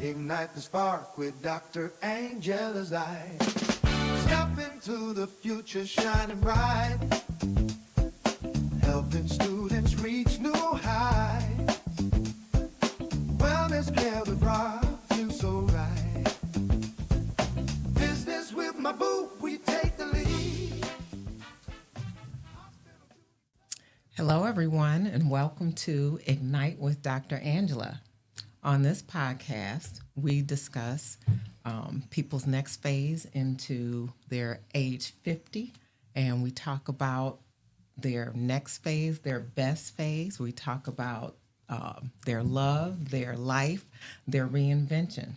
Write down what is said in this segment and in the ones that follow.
Ignite the spark with Dr. Angella's light. Step into the future shining bright. Helping students reach new heights. Wellness care with Rob, you so right. Business with my boo, we take the lead. Hello, everyone, and welcome to Ignite with Dr. Angela. On this podcast, we discuss people's next phase into their age 50, and we talk about their next phase, their best phase. We talk about their love, their life, their reinvention.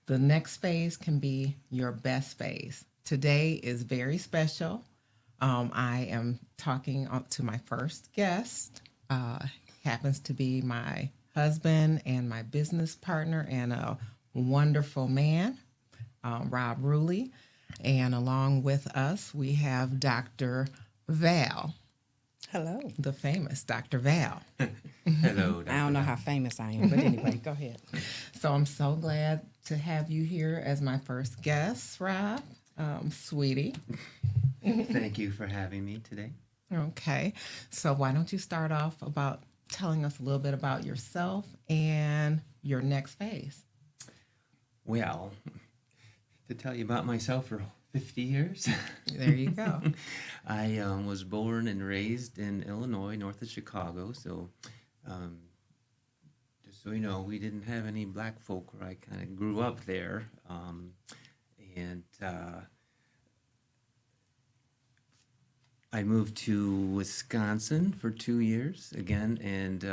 The next phase can be your best phase. Today is very special. I am talking to my first guest. Happens to be my husband and my business partner and a wonderful man, Rob Ruley. And along with us, we have Dr. Val. Hello. The famous Dr. Val. Hello. I don't know how famous I am, but anyway, go ahead. So I'm so glad to have you here as my first guest, Rob, sweetie. Thank you for having me today. Okay. So why don't you start off about telling us a little bit about yourself and your next phase? Well, to tell you about myself for 50 years. There you go. I was born and raised in Illinois, north of Chicago. So just so you know, we didn't have any black folk where I kind of grew up there. I moved to Wisconsin for 2 years again, and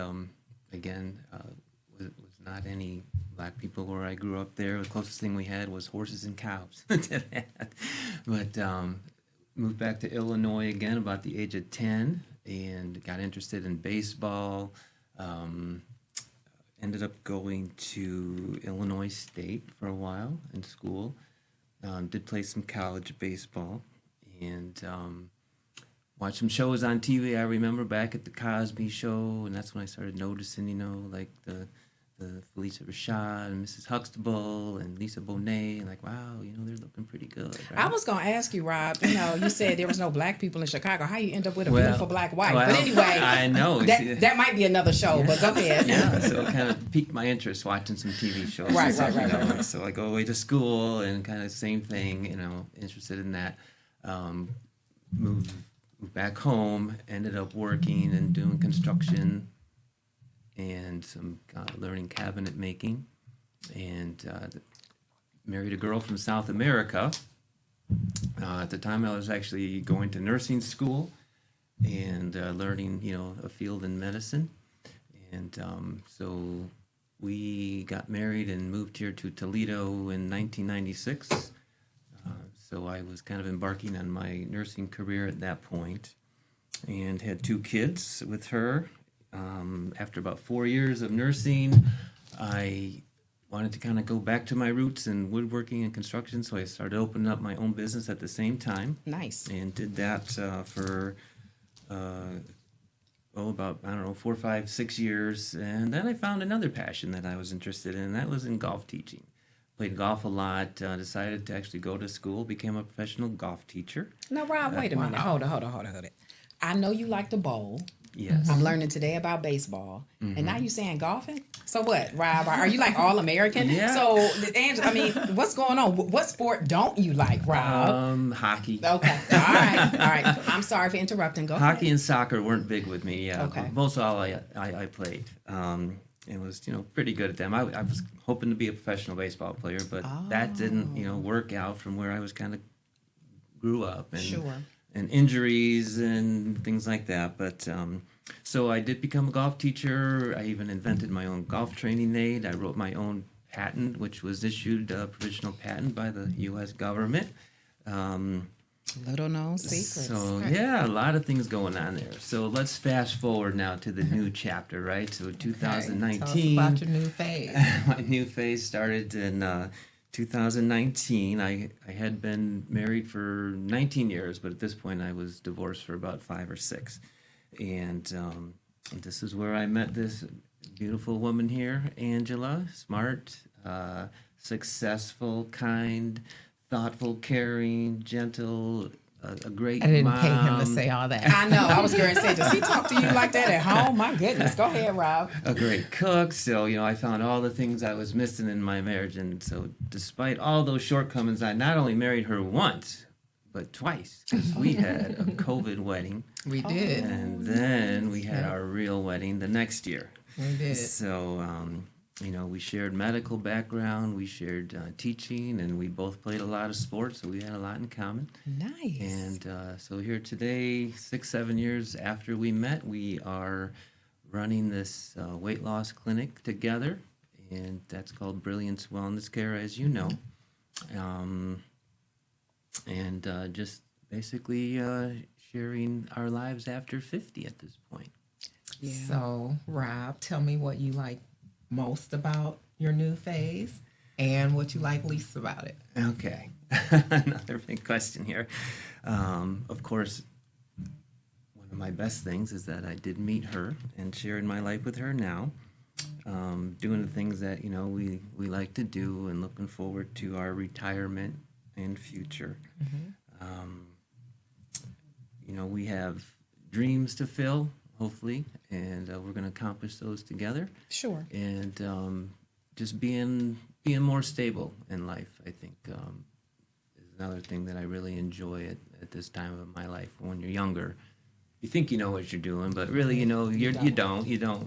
was not any black people where I grew up there. The closest thing we had was horses and cows to that. But moved back to Illinois again about the age of 10 and got interested in baseball. Ended up going to Illinois State for a while in school. Did play some college baseball and watched some shows on TV. I remember back at the Cosby Show, and that's when I started noticing, like the Felicia Rashad and Mrs. Huxtable and Lisa Bonet, and like, wow, they're looking pretty good. Right? I was going to ask you, Rob, you said there was no black people in Chicago. How you end up with a beautiful black wife? But anyway, I know. That might be another show, but go ahead. Yeah, so it kind of piqued my interest watching some TV shows. Right. So I go away to school and kind of same thing, interested in that. Moved back home, ended up working and doing construction and some learning cabinet making, and married a girl from South America. At the time, I was actually going to nursing school and learning, a field in medicine. And so we got married and moved here to Toledo in 1996. So I was kind of embarking on my nursing career at that point and had 2 kids with her. After about 4 years of nursing, I wanted to kind of go back to my roots in woodworking and construction, so I started opening up my own business at the same time. Nice. And did that for, about, 4, 5, 6 years. And then I found another passion that I was interested in, and that was in golf teaching. Played golf a lot, decided to actually go to school, became a professional golf teacher. Now, Rob, wait a minute. Hold it. I know you like to bowl. Yes. I'm learning today about baseball. And now you're saying golfing? So what, Rob? Are you like All-American? Yeah. So, Angela, what's going on? What sport don't you like, Rob? Hockey. Okay. All right. I'm sorry for interrupting. Go ahead. Hockey and soccer weren't big with me. Yeah. Okay. Most all I played. It was, pretty good at them. I was hoping to be a professional baseball player, but that didn't, work out from where I was kind of grew up. And, Sure. And injuries and things like that. But so I did become a golf teacher. I even invented my own golf training aid. I wrote my own patent, which was issued a provisional patent by the U.S. government. Little known secrets. So, yeah, a lot of things going on there. So let's fast forward now to the new chapter, right? So 2019. Tell us about your new phase. My new phase started in 2019. I had been married for 19 years, but at this point I was divorced for about 5 or 6. And this is where I met this beautiful woman here, Angella, smart, successful, kind, thoughtful, caring, gentle, a great I didn't mom. pay him to say all that. I know. I was going to say, does he talk to you like that at home? My goodness. Go ahead, Rob. A great cook. So, I found all the things I was missing in my marriage. And so, despite all those shortcomings, I not only married her once, but twice, because we had a COVID wedding. We did. And then we had our real wedding the next year. We did. So, we shared medical background, we shared teaching, and we both played a lot of sports, so we had a lot in common. Nice. And so here today, 6-7 years after we met, we are running this weight loss clinic together, and that's called Brilliance Wellness Care, as you know. And just basically sharing our lives after 50 at this point. Yeah. So, Rob, tell me what you like most about your new phase and what you like least about it. Okay. Another big question here. Of course, one of my best things is that I did meet her and sharing my life with her now. Doing the things that, we like to do and looking forward to our retirement and future. We have dreams to fill, hopefully, and we're going to accomplish those together. Sure. And just being more stable in life, I think, is another thing that I really enjoy at this time of my life. When you're younger, you think you know what you're doing, but really, you don't,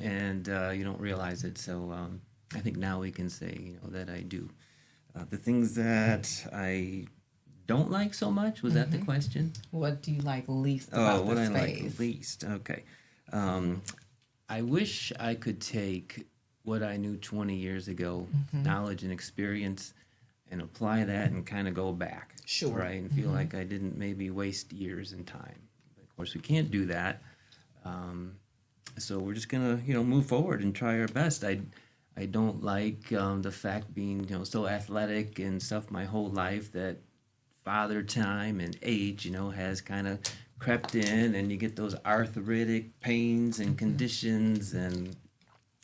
and you don't realize it. So I think now we can say, that I do. The things that I don't like so much, was that the question? What do you like least about what this I phase? like least. Okay. I wish I could take what I knew 20 years ago, knowledge and experience, and apply that and kind of go back. Sure. Right? And feel like I didn't maybe waste years and time. But of course, we can't do that. So we're just going to, move forward and try our best. I don't like the fact being, so athletic and stuff my whole life that father time and age, has kind of crept in, and you get those arthritic pains and conditions, and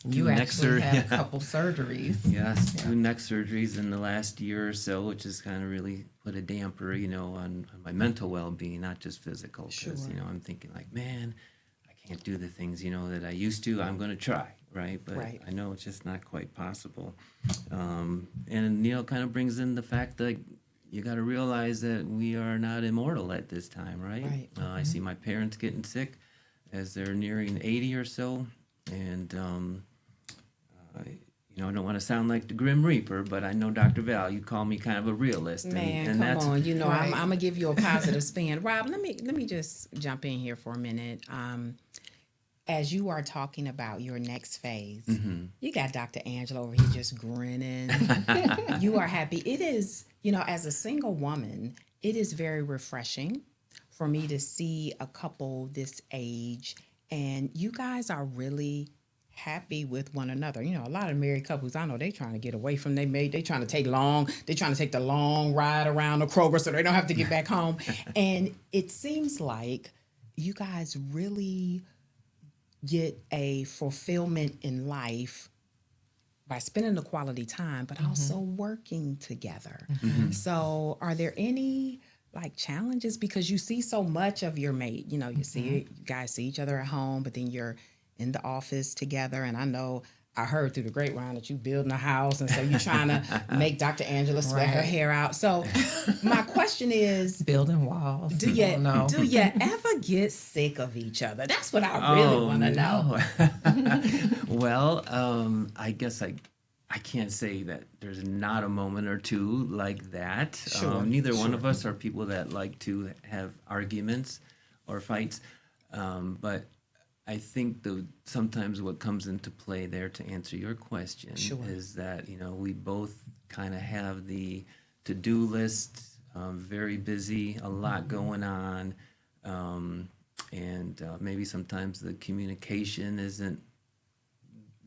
You actually had a couple surgeries. Yes, 2 neck surgeries in the last year or so, which has kind of really put a damper, on my mental well-being, not just physical. Because, Sure. I'm thinking like, man, I can't do the things, that I used to. I'm going to try, right? But Right. I know it's just not quite possible. And, kind of brings in the fact that you got to realize that we are not immortal at this time, right? Right. I see my parents getting sick as they're nearing 80 or so. And, I don't want to sound like the Grim Reaper, but I know, Dr. Val, you call me kind of a realist. Man, and come on. Right. I'm gonna give you a positive spin. Rob, let me just jump in here for a minute. As you are talking about your next phase, you got Dr. Angela over here just grinning. You are happy. It is, as a single woman, it is very refreshing for me to see a couple this age, and you guys are really happy with one another. A lot of married couples, I know they trying to get away from their mate. They trying to take the long ride around the Kroger so they don't have to get back home. And it seems like you guys really get a fulfillment in life by spending the quality time, but also working together. So are there any challenges, because you see so much of your mate, you guys see each other at home, but then you're in the office together. And I heard through the grapevine that you building a house, and so you're trying to make Dr. Angela sweat her hair out. So my question is, Building walls. do you ever get sick of each other? That's what I really want to know. Well, I guess I can't say that there's not a moment or two like that. Sure, Neither one of us are people that like to have arguments or fights. But I think sometimes what comes into play there, to answer your question, is that, we both kind of have the to-do list, very busy, a lot going on. And maybe sometimes the communication isn't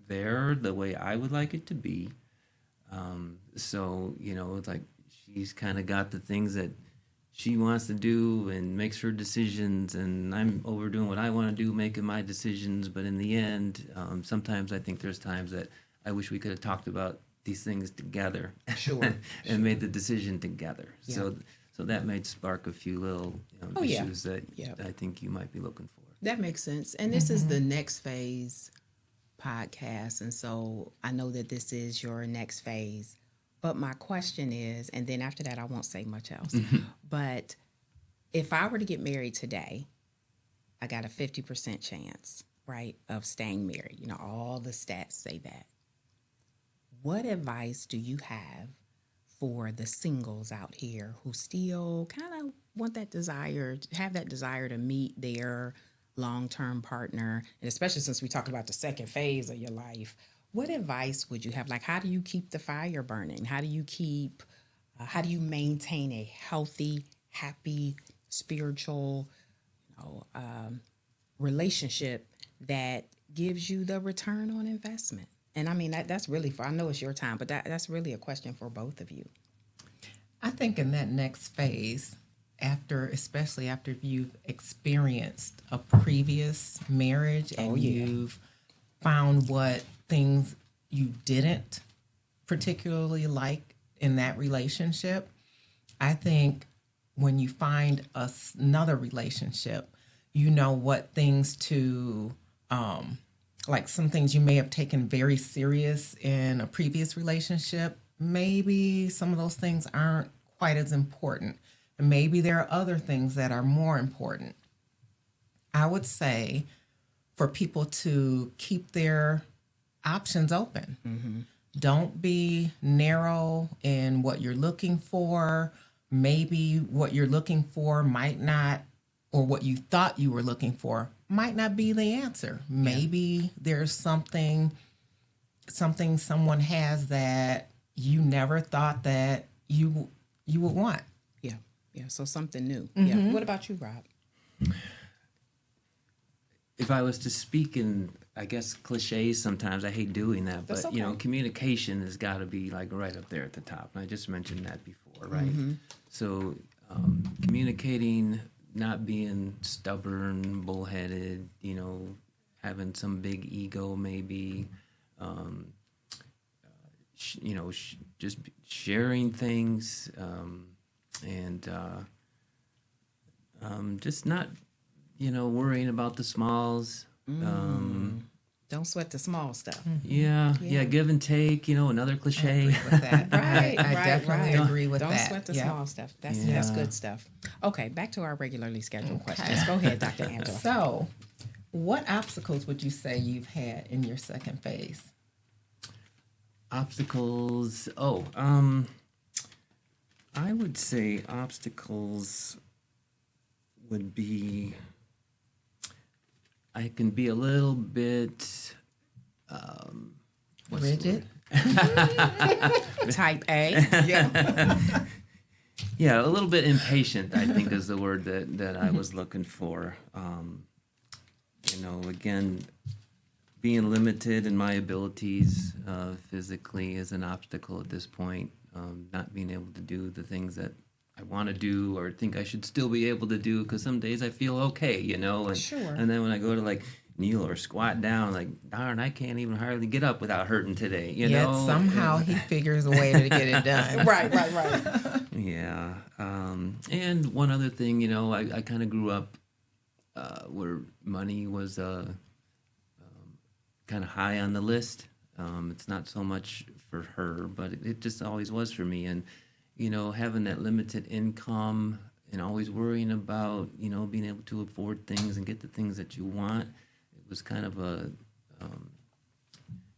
there the way I would like it to be. So, it's like she's kind of got the things that she wants to do and makes her decisions, and I'm overdoing what I want to do, making my decisions. But in the end, sometimes I think there's times that I wish we could have talked about these things together. Sure, and made the decision together. Yeah. So that might spark a few little Oh, yeah. issues that Yeah. I think you might be looking for. That makes sense. And this is the Next Phase podcast. And so I know that this is your next phase. But my question is, and then after that, I won't say much else. But if I were to get married today, I got a 50% chance, right, of staying married. You know, all the stats say that. What advice do you have for the singles out here who still kind of want that desire, have that desire to meet their long-term partner, and especially since we talk about the second phase of your life, what advice would you have? Like, how do you keep the fire burning? How do you maintain a healthy, happy, spiritual, relationship that gives you the return on investment? And I mean, that's really I know it's your time, but that's really a question for both of you. I think in that next phase, especially after you've experienced a previous marriage and you've found what things you didn't particularly like in that relationship, I think when you find another relationship, you know what things to, like some things you may have taken very serious in a previous relationship. Maybe some of those things aren't quite as important. And maybe there are other things that are more important. I would say for people to keep their options open. Don't be narrow in what you're looking for. Maybe what you're looking for might not, or what you thought you were looking for might not be the answer. Maybe there's something someone has that you never thought that you would want. Yeah, so something new. Yeah. What about you, Rob? If I was to speak in, I guess, cliches sometimes, I hate doing that, That's but, okay. communication has got to be, like, right up there at the top. And I just mentioned that before, right? So communicating, not being stubborn, bullheaded, having some big ego maybe, just sharing things, and just not, worrying about the smalls. Don't sweat the small stuff. Yeah, give and take, another cliche. With that. Right, I right, definitely right. agree with Don't that. sweat the Yep. small stuff. That's Yeah. good stuff. Okay, back to our regularly scheduled questions. Go ahead, Dr. Angela. So, what obstacles would you say you've had in your second phase? Obstacles. I would say obstacles would be, I can be a little bit, what's the Rigid? word? Type A. Yeah, a little bit impatient, I think is the word that I was looking for. Again, being limited in my abilities physically is an obstacle at this point. Not being able to do the things that I want to do or think I should still be able to do, because some days I feel okay, and, Sure. and then when I go to like kneel or squat down, like, darn, I can't even hardly get up without hurting today, Yet somehow he figures a way to get it done. Right. Yeah. And one other thing, I kind of grew up where money was kind of high on the list. It's not so much for her, but it just always was for me. And, having that limited income and always worrying about, being able to afford things and get the things that you want, it was kind of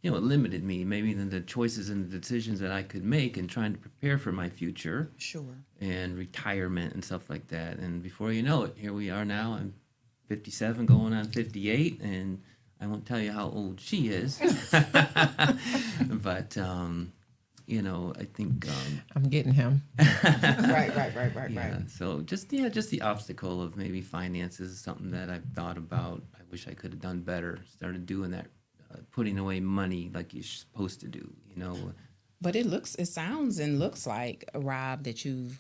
it limited me, maybe in the choices and the decisions that I could make and trying to prepare for my future. Sure. And retirement and stuff like that. And before you know it, here we are now. I'm 57 going on 58, and I won't tell you how old she is. But, I think... I'm getting him. Right. So just the obstacle of maybe finances is something that I've thought about. I wish I could have done better. Started doing that, putting away money like you're supposed to do, But it sounds and looks like, Rob, that you've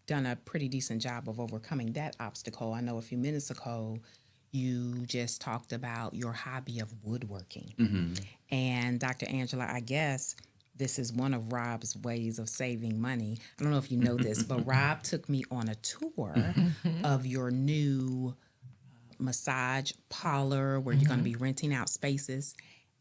done a pretty decent job of overcoming that obstacle. I know a few minutes ago you just talked about your hobby of woodworking. And Dr. Angela, I guess this is one of Rob's ways of saving money. I don't know if you know this, but Rob took me on a tour of your new massage parlor where you're going to be renting out spaces.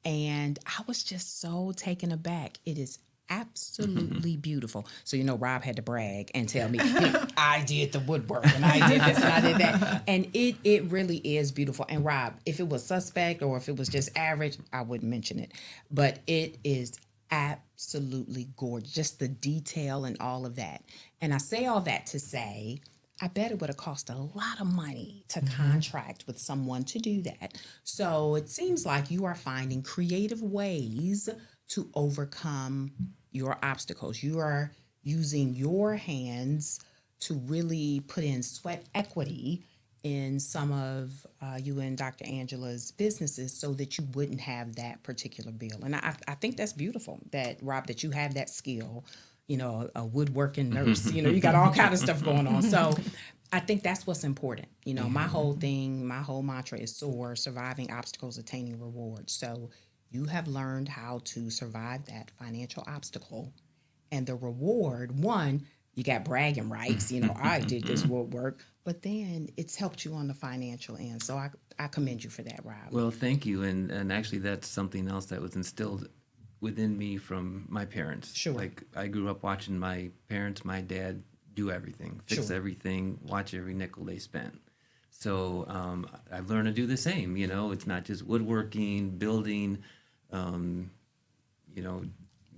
And I was just so taken aback. It is absolutely beautiful. So, Rob had to brag and tell me, I did the woodwork and I did this and I did that. And it really is beautiful. And Rob, if it was suspect or if it was just average, I wouldn't mention it. But it is absolutely gorgeous. Just the detail and all of that. And I say all that to say, I bet it would have cost a lot of money to contract with someone to do that. So it seems like you are finding creative ways to overcome your obstacles. You are using your hands to really put in sweat equity in some of you and Dr. Angela's businesses so that you wouldn't have that particular bill. And I think that's beautiful that, Rob, that you have that skill, a woodworking nurse, you got all kind of stuff going on. So I think that's what's important. My whole mantra is SOAR, surviving obstacles, attaining rewards. So you have learned how to survive that financial obstacle. And the reward, one, you got bragging rights. I did this woodwork, but then it's helped you on the financial end. So I commend you for that, Rob. Well, thank you. And actually, that's something else that was instilled within me from my parents. Sure. Like, I grew up watching my parents, my dad, do everything, fix everything, watch every nickel they spent. So I've learned to do the same. It's not just woodworking, building,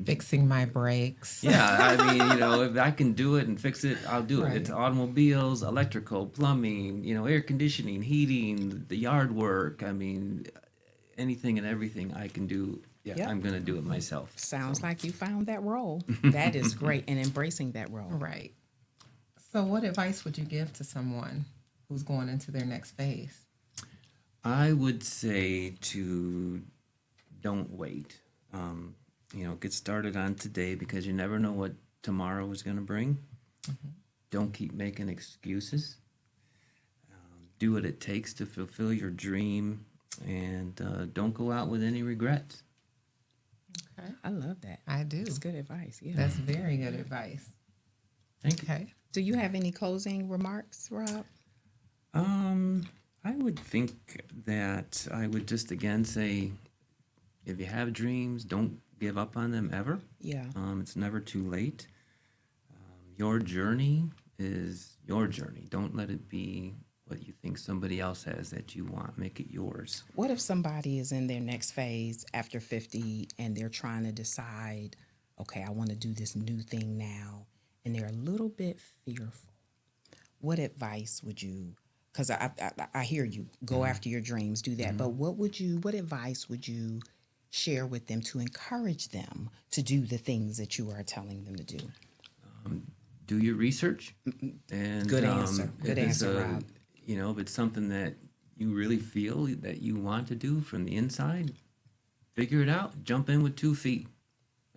Fixing my brakes. Yeah, I mean, if I can do it and fix it, I'll do it. Right. It's automobiles, electrical, plumbing, air conditioning, heating, the yard work. I mean, anything and everything I can do. Yeah, Yep. I'm going to do it myself. Sounds like you found that role. That is great. And embracing that role. Right. So what advice would you give to someone who's going into their next phase? I would say to don't wait. Get started on today because you never know what tomorrow is going to bring. Don't keep making excuses. Do what it takes to fulfill your dream, and don't go out with any regrets. Okay. I love that. I do. That's good advice. Yeah. That's very good advice. Thank you. Okay. Do you have any closing remarks, Rob? I would think that I would just again say, if you have dreams, don't give up on them ever. Yeah. It's never too late. Your journey is your journey. Don't let it be what you think somebody else has that you want. Make it yours. What if somebody is in their next phase after 50 and they're trying to decide, okay, I want to do this new thing now, and they're a little bit fearful? What advice would you, because I hear you, go after your dreams, do that, but what advice would you share with them to encourage them to do the things that you are telling them to do? Do your research. And Good answer. Good if it's answer, Rob. If it's something that you really feel that you want to do from the inside, figure it out. Jump in with 2 feet.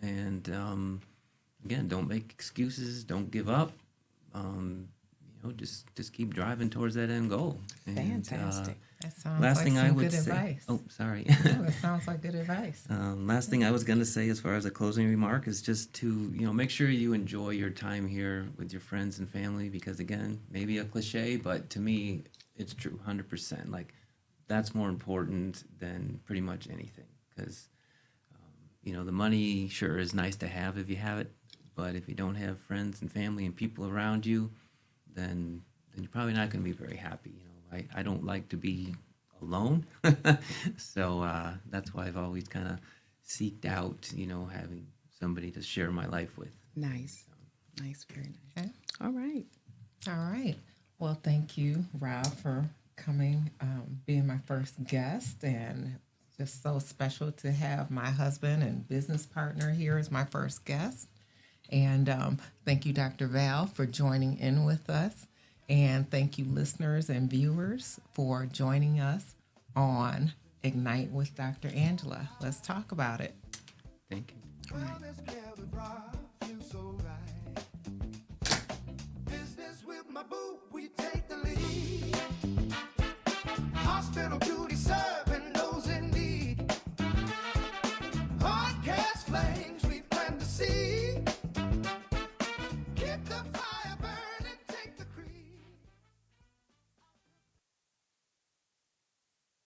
And again, don't make excuses. Don't give up. Just keep driving towards that end goal. And, Fantastic. That sounds last like thing some I would good say. advice. Oh, sorry. No, that sounds like good advice. Last thing I was going to say as far as a closing remark is just to, make sure you enjoy your time here with your friends and family because, again, maybe a cliche, but to me, it's true, 100%. Like, that's more important than pretty much anything because, the money sure is nice to have if you have it, but if you don't have friends and family and people around you, then you're probably not going to be very happy. I don't like to be alone, so that's why I've always kind of seeked out, having somebody to share my life with. Nice. Nice. Very nice. Okay. All right. All right. Well, thank you, Rob, for coming, being my first guest, and just so special to have my husband and business partner here as my first guest. And thank you, Dr. Val, for joining in with us. And thank you, listeners and viewers, for joining us on Ignite with Dr. Angela. Let's talk about it. Thank you. Well, this pair with Rob feels so right. Business with my boo, we take the lead. Hospital beauty service.